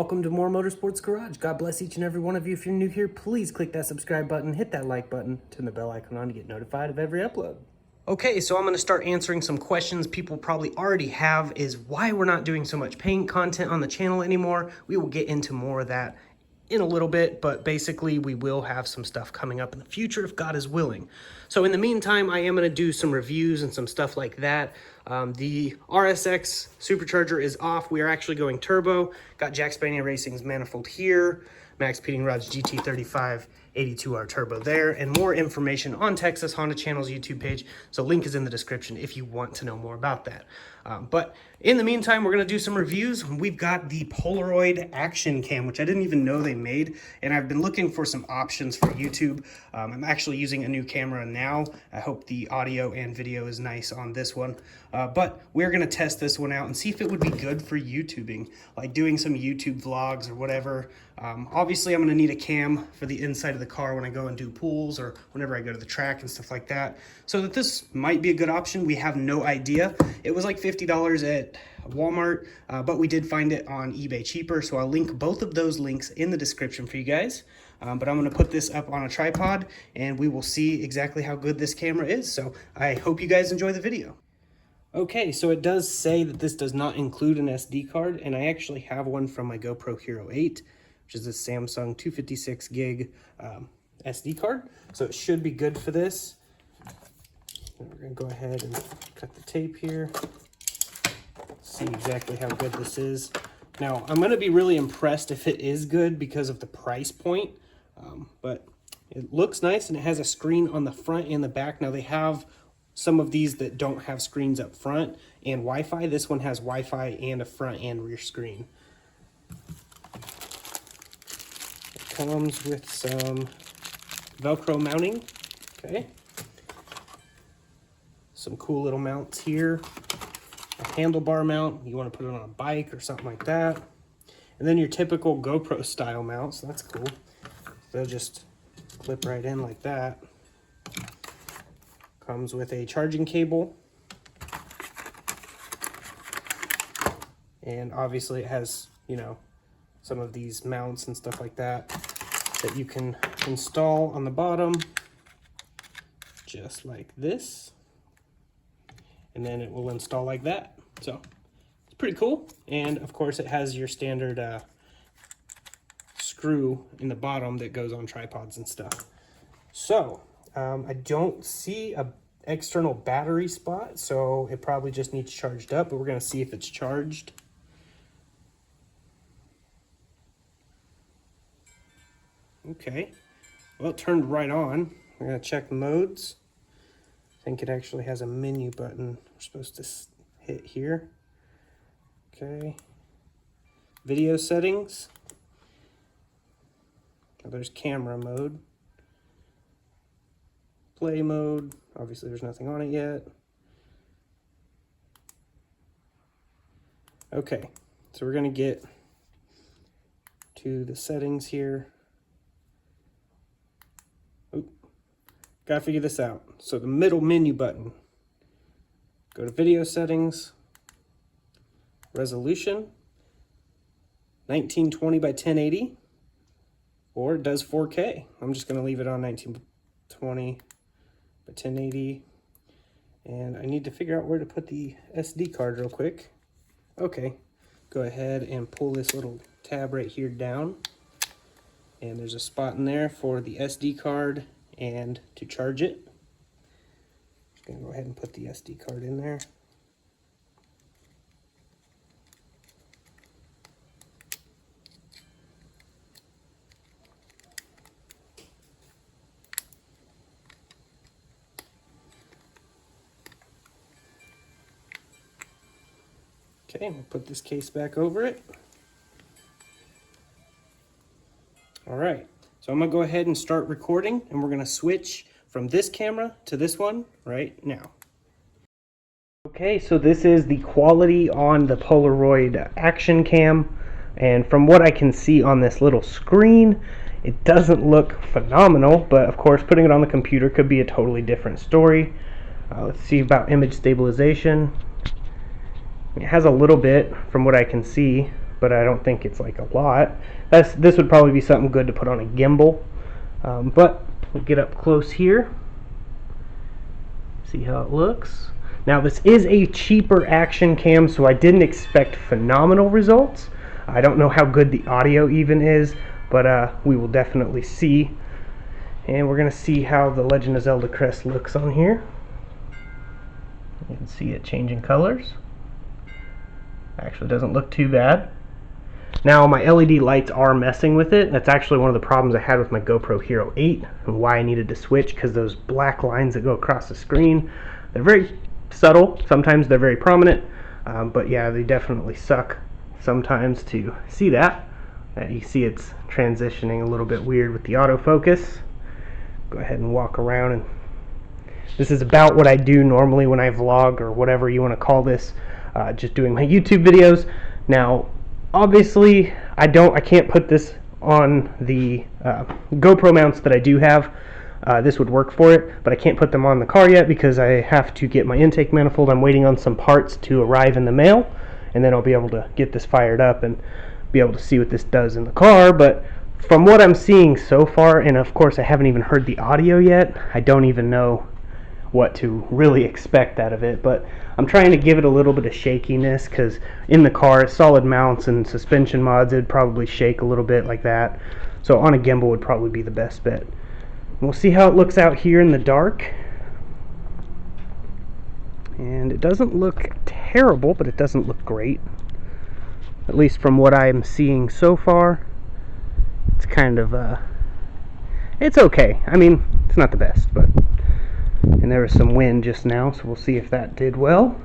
welcome to More Motorsports Garage. God bless each and every one of you. If you're new here, please click that subscribe button, hit that like button, turn the bell icon on to get notified of every upload. Okay, so I'm going to start answering some questions people probably already have, is why we're not doing so much paint content on the channel anymore. We will get into more of that in a little bit, but basically we will have some stuff coming up in the future if God is willing. So in the meantime, I am going to do some reviews and some stuff like that. The RSX supercharger is off. We are actually going turbo. Got Jack Spania Racing's manifold here, Max Peting Rod's GT35 82R turbo there, and more information on Texas Honda Channel's YouTube page. So link is in the description if you want to know more about that. But in the meantime, we're going to do some reviews. We've got the Polaroid action cam, which I didn't even know they made, and I've been looking for some options for YouTube. I'm actually using a new camera now. I hope the audio and video is nice on this one. But we're going to test this one out and see if it would be good for YouTubing, like doing some YouTube vlogs or whatever. Obviously, I'm going to need a cam for the inside of the car when I go and do pools or whenever I go to the track and stuff like that. So that this might be a good option. We have no idea. It was like $50 at Walmart, but we did find it on eBay cheaper. So I'll link both of those links in the description for you guys. But I'm going to put this up on a tripod and we will see exactly how good this camera is. So I hope you guys enjoy the video. Okay, so it does say that this does not include an SD card, and I actually have one from my GoPro Hero 8, which is a Samsung 256 gig SD card. So it should be good for this. And we're going to go ahead and cut the tape here. See exactly how good this is. Now, I'm going to be really impressed if it is good because of the price point. But it looks nice, and it has a screen on the front and the back. Now, they have some of these that don't have screens up front and Wi-Fi. This one has Wi-Fi and a front and rear screen. It comes with some Velcro mounting. Okay. Some cool little mounts here. A handlebar mount. You want to put it on a bike or something like that. And then your typical GoPro style mounts. So that's cool. They'll just clip right in like that. Comes with a charging cable. And obviously it has, you know, some of these mounts and stuff like that that you can install on the bottom, just like this. And then it will install like that. So it's pretty cool. And of course it has your standard screw in the bottom that goes on tripods and stuff. So I don't see a external battery spot, so it probably just needs charged up, but we're going to see if it's charged. Okay, well, it turned right on. We're going to check modes. I think it actually has a menu button we're supposed to hit here. Okay, video settings. Now there's camera mode. Play mode, obviously there's nothing on it yet. Okay, so we're gonna get to the settings here. Oop, gotta figure this out. So the middle menu button, go to video settings, resolution, 1920 by 1080, or it does 4K. I'm just gonna leave it on 1920 by 1080, and I need to figure out where to put the SD card real quick. Okay, go ahead and pull this little tab right here down, and there's a spot in there for the SD card and to charge it. Just gonna go ahead and put the SD card in there. Okay, we'll put this case back over it. All right, so I'm gonna go ahead and start recording, and we're gonna switch from this camera to this one right now. Okay, so this is the quality on the Polaroid action cam, and from what I can see on this little screen, it doesn't look phenomenal, but of course putting it on the computer could be a totally different story. Let's see about image stabilization. It has a little bit from what I can see, but I don't think it's like a lot. This would probably be something good to put on a gimbal. But we'll get up close here. See how it looks. Now this is a cheaper action cam, so I didn't expect phenomenal results. I don't know how good the audio even is, but we will definitely see. And we're going to see how the Legend of Zelda crest looks on here. You can see it changing colors. Actually doesn't look too bad. Now my LED lights are messing with it. That's actually one of the problems I had with my GoPro Hero 8 and why I needed to switch, because those black lines that go across the screen, they're very subtle. Sometimes they're very prominent, but yeah, they definitely suck sometimes to see that. You see it's transitioning a little bit weird with the autofocus. Go ahead and walk around, and this is about what I do normally when I vlog, or whatever you want to call this, just doing my YouTube videos. Now obviously I can't put this on the GoPro mounts that I do have. This would work for it, but I can't put them on the car yet because I have to get my intake manifold. I'm waiting on some parts to arrive in the mail, and then I'll be able to get this fired up and be able to see what this does in the car. But from what I'm seeing so far, and of course I haven't even heard the audio yet, I don't even know what to really expect out of it. But I'm trying to give it a little bit of shakiness, because in the car, solid mounts and suspension mods, it'd probably shake a little bit like that. So on a gimbal would probably be the best bet. We'll see how it looks out here in the dark. And it doesn't look terrible, but it doesn't look great. At least from what I'm seeing so far. It's kind of, it's okay. I mean, it's not the best, but... And there was some wind just now, so we'll see if that did well.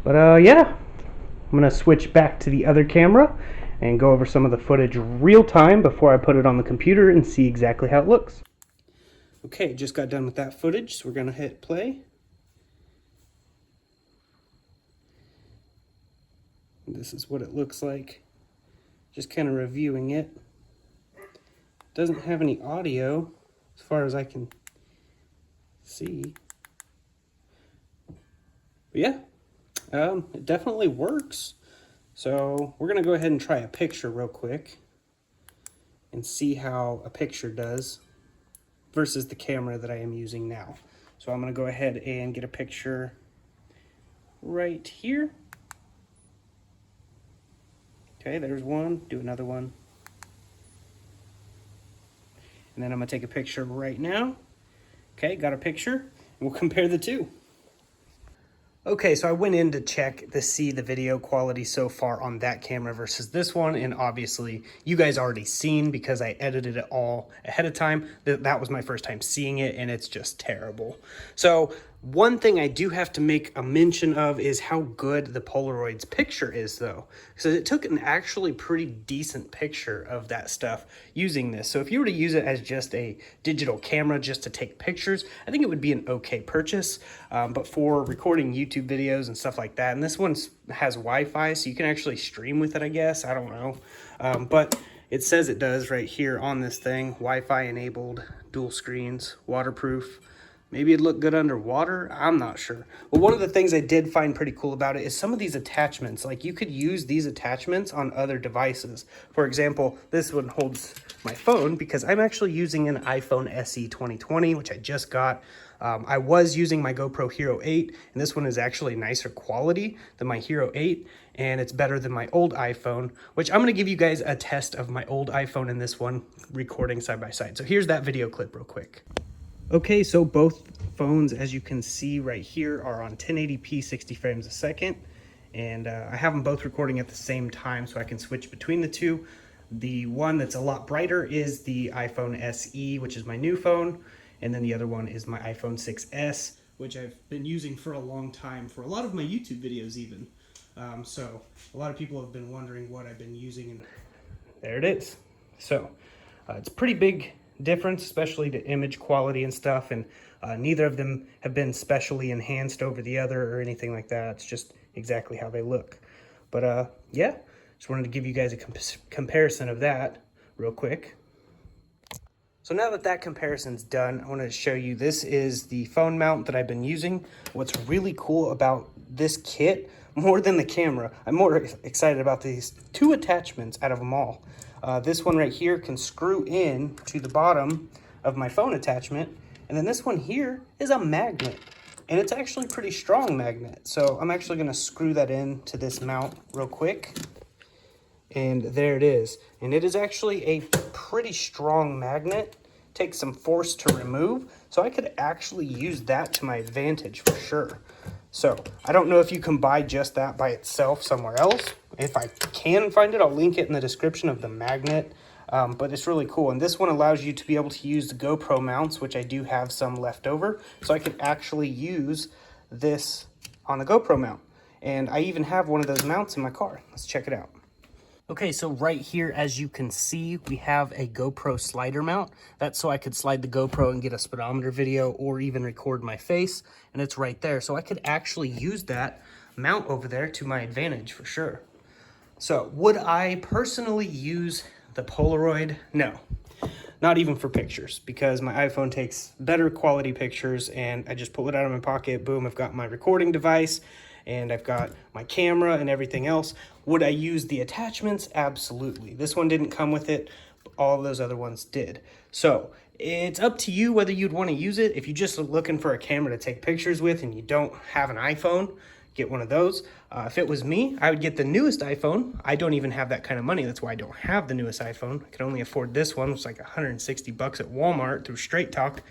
But, yeah. I'm going to switch back to the other camera and go over some of the footage real time before I put it on the computer and see exactly how it looks. Okay, just got done with that footage, so we're going to hit play. This is what it looks like. Just kind of reviewing it. Doesn't have any audio as far as I can see. But yeah, it definitely works. So we're going to go ahead and try a picture real quick and see how a picture does versus the camera that I am using now. So I'm going to go ahead and get a picture right here. Okay, there's one. Do another one. And then I'm going to take a picture right now. Okay, got a picture. And we'll compare the two. Okay, so I went in to check to see the video quality so far on that camera versus this one, and obviously you guys already seen because I edited it all ahead of time. That was my first time seeing it, and it's just terrible. So one thing I do have to make a mention of is how good the Polaroid's picture is, though. So it took an actually pretty decent picture of that stuff using this. So if you were to use it as just a digital camera just to take pictures, I think it would be an okay purchase. But for recording YouTube videos and stuff like that, and this one has Wi-Fi, so you can actually stream with it, I guess. I don't know. But it says it does right here on this thing. Wi-Fi enabled, dual screens, waterproof. Maybe it'd look good underwater. I'm not sure. But one of the things I did find pretty cool about it is some of these attachments. Like, you could use these attachments on other devices. For example, this one holds my phone because I'm actually using an iPhone SE 2020, which I just got. I was using my GoPro Hero 8, and this one is actually nicer quality than my Hero 8, and it's better than my old iPhone, which I'm going to give you guys a test of my old iPhone and this one recording side by side. So here's that video clip real quick. Okay, so both phones, as you can see right here, are on 1080p 60 frames a second, and I have them both recording at the same time so I can switch between the two. The one that's a lot brighter is the iPhone SE, which is my new phone, and then the other one is my iPhone 6s, which I've been using for a long time, for a lot of my YouTube videos even. So a lot of people have been wondering what I've been using, and there it is. So it's pretty big difference, especially to image quality and stuff, and neither of them have been specially enhanced over the other or anything like that. It's just exactly how they look. But yeah, just wanted to give you guys a comparison of that real quick. So now that that comparison's done, I wanted to show you, this is the phone mount that I've been using. What's really cool about this kit more than the camera. I'm more excited about these two attachments out of them all. This one right here can screw in to the bottom of my phone attachment. And then this one here is a magnet. And it's actually a pretty strong magnet. So I'm actually gonna screw that in to this mount real quick. And there it is. And it is actually a pretty strong magnet. Takes some force to remove. So I could actually use that to my advantage for sure. So I don't know if you can buy just that by itself somewhere else. If I can find it, I'll link it in the description of the magnet. But it's really cool. And this one allows you to be able to use the GoPro mounts, which I do have some left over. So I could actually use this on a GoPro mount. And I even have one of those mounts in my car. Let's check it out. Okay, so right here, as you can see, we have a GoPro slider mount. That's so I could slide the GoPro and get a speedometer video or even record my face. And it's right there. So I could actually use that mount over there to my advantage for sure. So would I personally use the Polaroid? No, not even for pictures, because my iPhone takes better quality pictures and I just pull it out of my pocket. Boom, I've got my recording device and I've got my camera and everything else. Would I use the attachments? Absolutely. This one didn't come with it. All of those other ones did. So it's up to you whether you'd want to use it. If you're just looking for a camera to take pictures with and you don't have an iPhone, get one of those. If it was me, I would get the newest iPhone. I don't even have that kind of money. That's why I don't have the newest iPhone. I can only afford this one, which is like 160 bucks at Walmart through Straight Talk.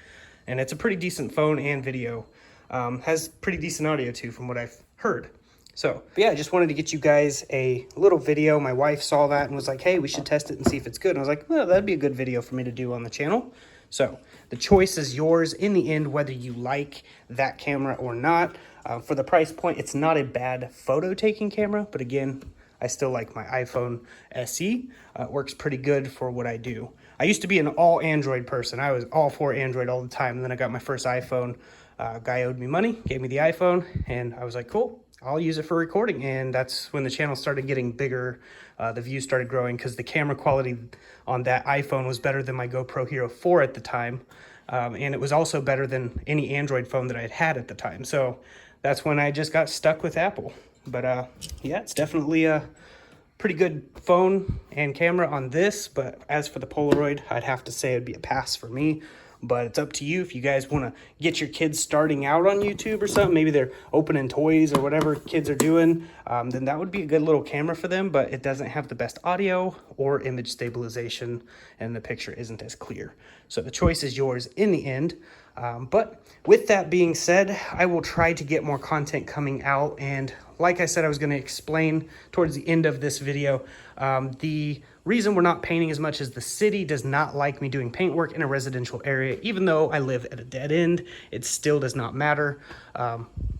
And it's a pretty decent phone and video. Has pretty decent audio too, from what I've heard. So, but yeah, I just wanted to get you guys a little video. My wife saw that and was like, hey, we should test it and see if it's good. And I was like, well, that'd be a good video for me to do on the channel. So the choice is yours in the end, whether you like that camera or not. For the price point, it's not a bad photo taking camera, but again, I still like my iPhone SE. It works pretty good for what I do. I used to be an all Android person. I was all for Android all the time. And then I got my first iPhone. Guy owed me money, gave me the iPhone, and I was like, cool, I'll use it for recording. And that's when the channel started getting bigger. The views started growing because the camera quality on that iPhone was better than my GoPro Hero 4 at the time. And it was also better than any Android phone that I had at the time. So that's when I just got stuck with Apple. But yeah, it's definitely a pretty good phone and camera on this. But as for the Polaroid, I'd have to say it'd be a pass for me. But it's up to you if you guys want to get your kids starting out on YouTube or something. Maybe they're opening toys or whatever kids are doing. Then that would be a good little camera for them. But it doesn't have the best audio or image stabilization. And the picture isn't as clear. So the choice is yours in the end. But with that being said, I will try to get more content coming out. And like I said, I was going to explain towards the end of this video, the reason we're not painting as much is the city does not like me doing paint work in a residential area. Even though I live at a dead end, it still does not matter.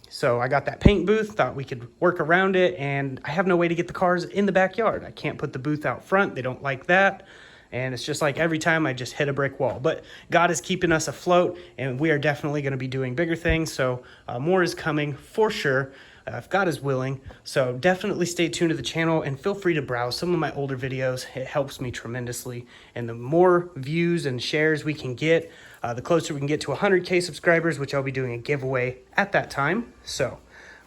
So I got that paint booth, thought we could work around it, and I have no way to get the cars in the backyard. I can't put the booth out front. They don't like that. And it's just like every time I just hit a brick wall. But God is keeping us afloat, and we are definitely going to be doing bigger things. So more is coming for sure, if God is willing. So definitely stay tuned to the channel and feel free to browse some of my older videos. It helps me tremendously. And the more views and shares we can get, the closer we can get to 100K subscribers, which I'll be doing a giveaway at that time. So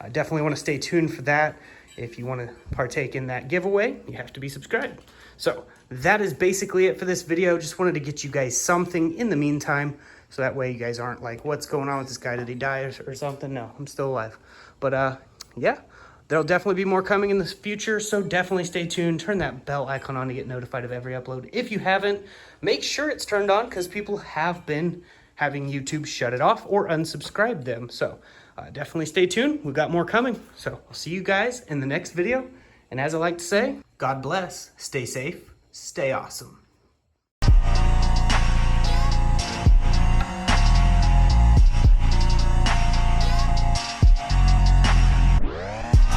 I definitely want to stay tuned for that. If you want to partake in that giveaway, you have to be subscribed. So that is basically it for this video. Just wanted to get you guys something in the meantime, so that way you guys aren't like, what's going on with this guy? Did he die or something? No, I'm still alive. But yeah, there'll definitely be more coming in the future. So definitely stay tuned. Turn that bell icon on to get notified of every upload. If you haven't, make sure it's turned on, because people have been having YouTube shut it off or unsubscribe them. So definitely stay tuned. We've got more coming. So I'll see you guys in the next video. And as I like to say, God bless, stay safe, stay awesome.